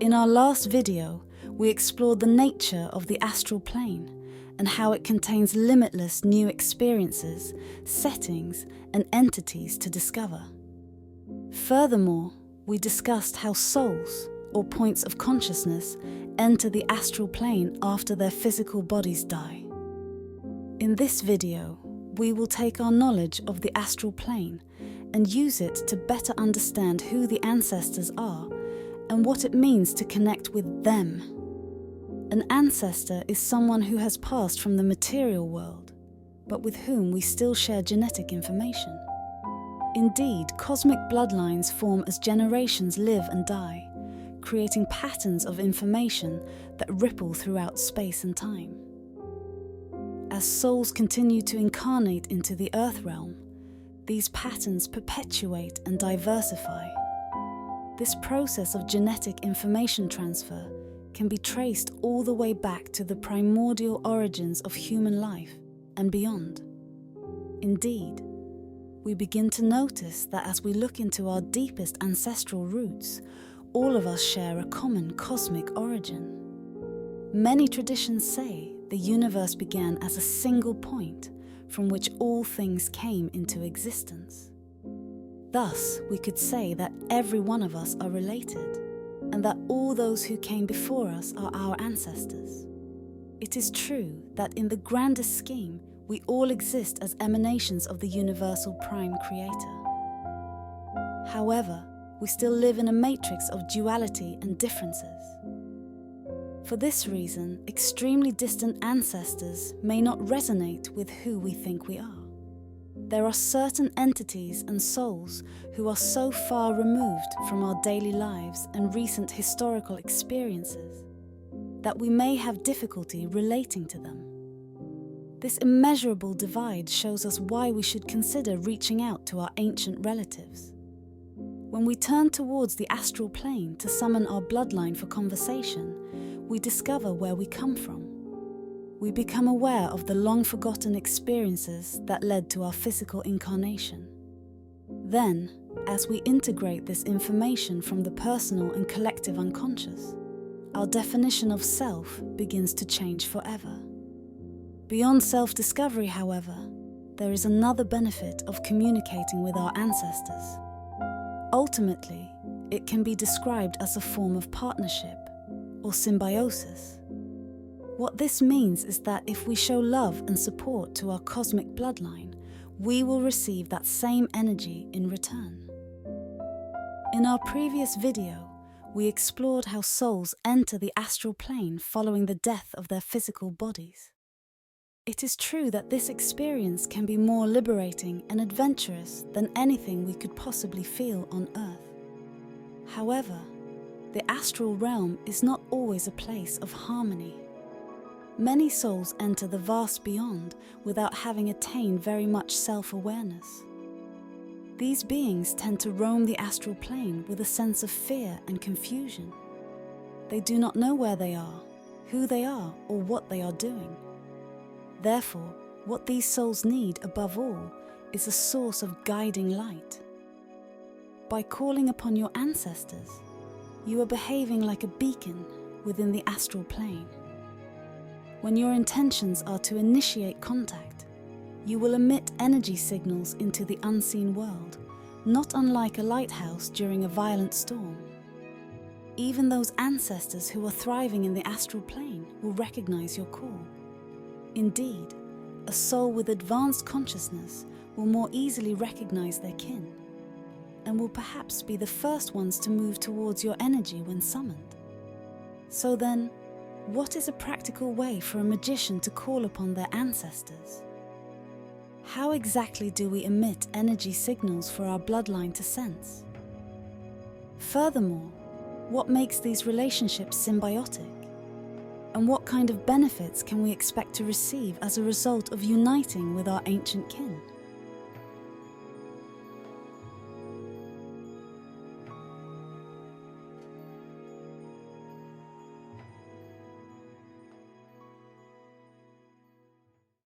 In our last video, we explored the nature of the astral plane and how it contains limitless new experiences, settings, and entities to discover. Furthermore, we discussed how souls, or points of consciousness, enter the astral plane after their physical bodies die. In this video, we will take our knowledge of the astral plane and use it to better understand who the ancestors are and what it means to connect with them. An ancestor is someone who has passed from the material world, but with whom we still share genetic information. Indeed, cosmic bloodlines form as generations live and die, creating patterns of information that ripple throughout space and time. As souls continue to incarnate into the Earth realm, these patterns perpetuate and diversify. This process of genetic information transfer can be traced all the way back to the primordial origins of human life and beyond. Indeed, we begin to notice that as we look into our deepest ancestral roots, all of us share a common cosmic origin. Many traditions say the universe began as a single point from which all things came into existence. Thus, we could say that every one of us are related, and that all those who came before us are our ancestors. It is true that in the grandest scheme, we all exist as emanations of the universal prime creator. However, we still live in a matrix of duality and differences. For this reason, extremely distant ancestors may not resonate with who we think we are. There are certain entities and souls who are so far removed from our daily lives and recent historical experiences that we may have difficulty relating to them. This immeasurable divide shows us why we should consider reaching out to our ancient relatives. When we turn towards the astral plane to summon our bloodline for conversation, we discover where we come from. We become aware of the long-forgotten experiences that led to our physical incarnation. Then, as we integrate this information from the personal and collective unconscious, our definition of self begins to change forever. Beyond self-discovery, however, there is another benefit of communicating with our ancestors. Ultimately, it can be described as a form of partnership or symbiosis. What this means is that if we show love and support to our cosmic bloodline, we will receive that same energy in return. In our previous video, we explored how souls enter the astral plane following the death of their physical bodies. It is true that this experience can be more liberating and adventurous than anything we could possibly feel on Earth. However, the astral realm is not always a place of harmony. Many souls enter the vast beyond without having attained very much self-awareness. These beings tend to roam the astral plane with a sense of fear and confusion. They do not know where they are, who they are, or what they are doing. Therefore, what these souls need above all is a source of guiding light. By calling upon your ancestors, you are behaving like a beacon within the astral plane. When your intentions are to initiate contact, you will emit energy signals into the unseen world, not unlike a lighthouse during a violent storm. Even those ancestors who are thriving in the astral plane will recognize your call. Indeed, a soul with advanced consciousness will more easily recognize their kin, and will perhaps be the first ones to move towards your energy when summoned. So then, what is a practical way for a magician to call upon their ancestors? How exactly do we emit energy signals for our bloodline to sense? Furthermore, what makes these relationships symbiotic? And what kind of benefits can we expect to receive as a result of uniting with our ancient kin?